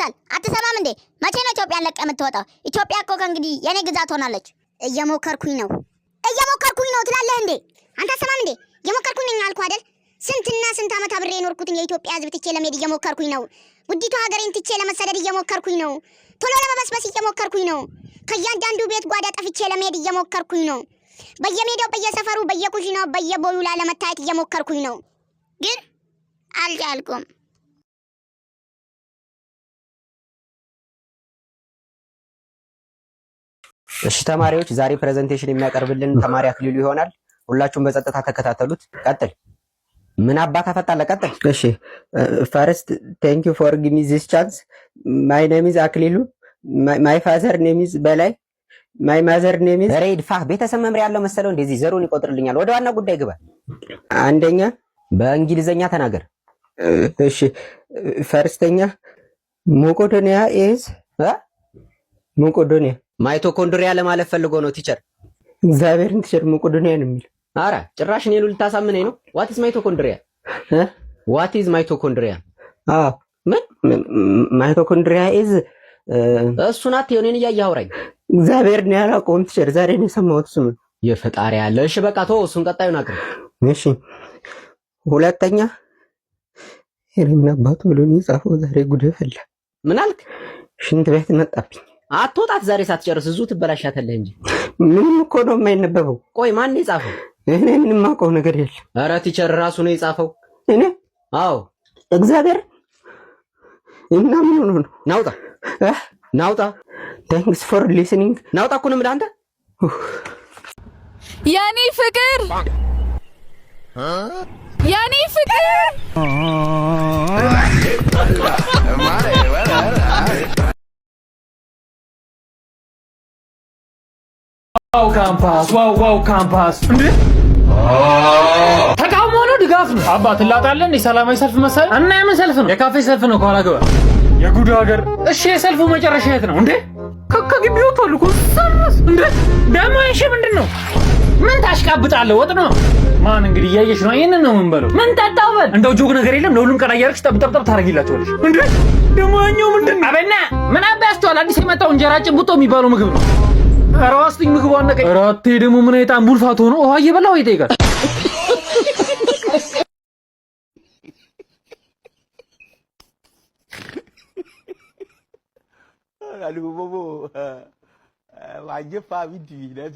ይደርሳል። አትሰማም እንዴ? መቼ ነው ኢትዮጵያን ለቀህ የምትወጣው? ኢትዮጵያ እኮ ከእንግዲህ የኔ ግዛት ሆናለች። እየሞከርኩኝ ነው ትላለህ እንዴ? አንተ አትሰማም እንዴ? እየሞከርኩኝ ነኝ አልኩህ አይደል? ስንትና ስንት ዓመት አብሬ የኖርኩትን የኢትዮጵያ ሕዝብ ትቼ ለመሄድ እየሞከርኩኝ ነው። ውዲቷ ሀገሬን ትቼ ለመሰደድ እየሞከርኩኝ ነው። ቶሎ ለመበስበስ እየሞከርኩኝ ነው። ከእያንዳንዱ ቤት ጓዳ ጠፍቼ ለመሄድ እየሞከርኩኝ ነው። በየሜዳው፣ በየሰፈሩ፣ በየኩሽናው፣ በየቦዩ ላይ ለመታየት እየሞከርኩኝ ነው። ግን አልቻልኩም። እሺ ተማሪዎች፣ ዛሬ ፕሬዘንቴሽን የሚያቀርብልን ተማሪ አክሊሉ ይሆናል። ሁላችሁም በጸጥታ ተከታተሉት። ቀጥል። ምን አባካ ፈጣለ? ቀጥል። እሺ ፈርስት ቴንክ ዩ ፎር ጊቭ ሚ ዚስ ቻንስ ማይ ኔም ኢዝ አክሊሉ ማይ ፋዘር ኔም ኢዝ በላይ ማይ ማዘር ኔም ኢዝ ሬድ ፋ ቤተሰብ መምሪያ ያለው መሰለው እንደዚህ ዘሩን ይቆጥርልኛል። ወደ ዋና ጉዳይ ግባ። አንደኛ በእንግሊዘኛ ተናገር። እሺ ፈርስተኛ ሞቆዶኒያ ኢዝ ሞቆዶኒያ ማይቶኮንድሪያ ለማለት ፈልጎ ነው ቲቸር። እግዚአብሔርን ቲቸር ሞቆዶኒያ ነው የሚል። አረ ጭራሽ እኔ ልታሳምነኝ ነው። ዋት ኢዝ ማይቶኮንድሪያ? ዋት ኢዝ ማይቶኮንድሪያ? ምን ማይቶኮንድሪያ ኢዝ እሱን አትየው፣ እኔን እያየህ አውራኝ። እግዚአብሔርን ያላውቀውም ቲቸር፣ ዛሬ ነው የሰማሁት ስሙ። የፈጣሪ ያለ። እሺ በቃ ተው፣ እሱን ቀጣዩን አቅርብ። እሺ ሁለተኛ ምን አባቱ ብሎ ነው የጻፈው? ዛሬ ጉድ ፈላ። ምን አልክ? ሽንት ቤት መጣብኝ። አትወጣት ዛሬ ሳትጨርስ እዚሁ ትበላሻታለህ እንጂ። ምንም እኮ ነው የማይነበበው። ቆይ ማን የጻፈው? እኔ ምንም አውቀው ነገር የለም። ኧረ ቲቸር ራሱ ነው የጻፈው። እኔ? አዎ። እግዚአብሔር እና ምን ሆኖ ነው? ናውጣ ናውጣ። ታንክስ ፎር ሊስኒንግ። ናውጣ እኮ ነው የምልህ አንተ። ያኔ ፍቅር ያኔ ፍቅር ዋው ካምፓስ ዋው ካምፓስ እንዴ! ተቃውሞ ነው ድጋፍ ነው? አባ ትላጣለህ እንዴ? ሰላማዊ ሰልፍ መሰለ እና የምን ሰልፍ ነው? የካፌ ሰልፍ ነው። ከኋላ ግባ። የጉድ ሀገር። እሺ የሰልፉ መጨረሻ የት ነው እንዴ? ከግቢው ተልኩ ሰልፍ እንዴ? ደሞ እሺ ምንድን ነው? ምን ታሽቃብጣለህ? ወጥ ነው። ማን እንግዲህ እያየሽ ነው። ይሄንን ነው ምን በለው። ምን ጠጣው በል። እንደው ጆግ ነገር የለም። ለሁሉም ቀና እያደረግሽ ጠብጠብጠብ ታረጊላችኋለሽ እንዴ? ደሞ ያኛው ምንድን ነው? አበና ምን አባያስተዋል? አዲስ የመጣው እንጀራ ጭብጦ የሚባለው ምግብ ነው። ኧረ ዋስጥኝ ምግቡ አነቀኝ። ኧረ አቴ ደግሞ ምን አይጣ ቡልፋቶ ነው? ውሃ እየበላው ይጠይቃል። አሉ ቦቦ ዋጀፋ ቢዲ ለቱ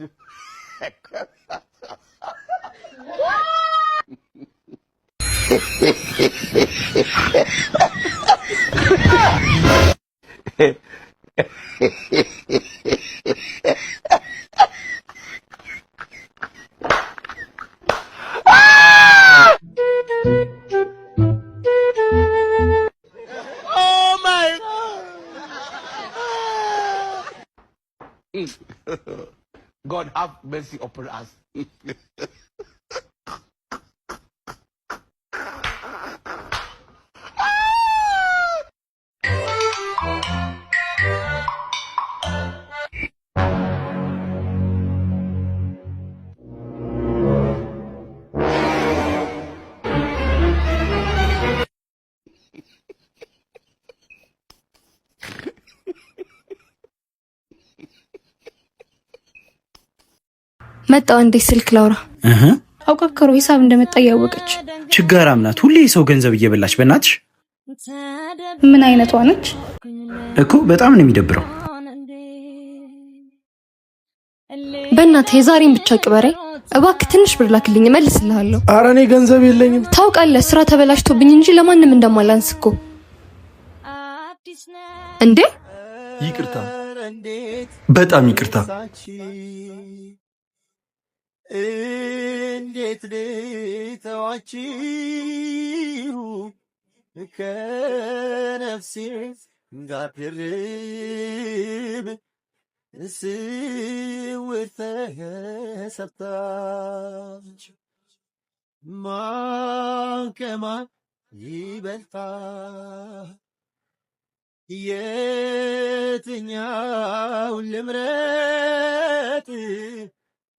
God have mercy upon us. መጣው እንዴ ስልክ ላውራ አውቀከሩ ሂሳብ እንደመጣ ያወቀች ችጋራም ናት። ሁሌ ሰው ገንዘብ እየበላች በእናትሽ። ምን አይነቷ ነች እኮ? በጣም ነው የሚደብረው። በእናትህ የዛሬን ብቻ ቅበሬ እባክህ። ትንሽ ብር ላክልኝ እመልስልሃለሁ። ኧረ እኔ ገንዘብ የለኝም። ታውቃለህ ስራ ተበላሽቶብኝ እንጂ ለማንም እንደማላንስ እኮ። እንዴ ይቅርታ፣ በጣም ይቅርታ። እንዴት ልተዋችሁ ከነፍሴ ጋር ድርብ ስውር ተሰብታች ማን ከማን ይበልጣል? የትኛውን ልምረጥ?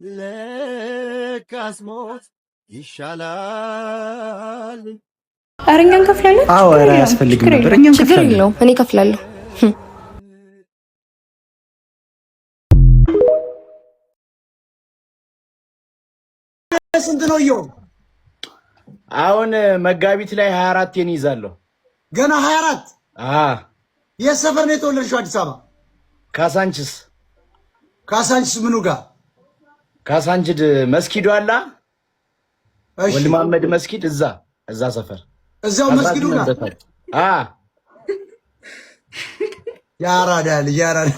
ለካስ ሞት ይሻላል። ኧረ እኛ እንከፍላለን። አዎ ኧረ አያስፈልግም ነበር። እኛ እንከፍላለን። ችግር የለውም እኔ እከፍላለሁ። ስንት ነው ይው? አሁን መጋቢት ላይ 24 ይይዛለሁ። ገና 24? የሰፈር ነው የተወለድሽው? አዲስ አበባ ካሳንችስ። ካሳንችስ ምኑ ጋር? ካሳንችድ መስጊዱ አላ ወልድ መሐመድ መስጊድ እዛ ሰፈር እዛው መስጊዱ ጋር ያራዳ ልጅ ያራዳ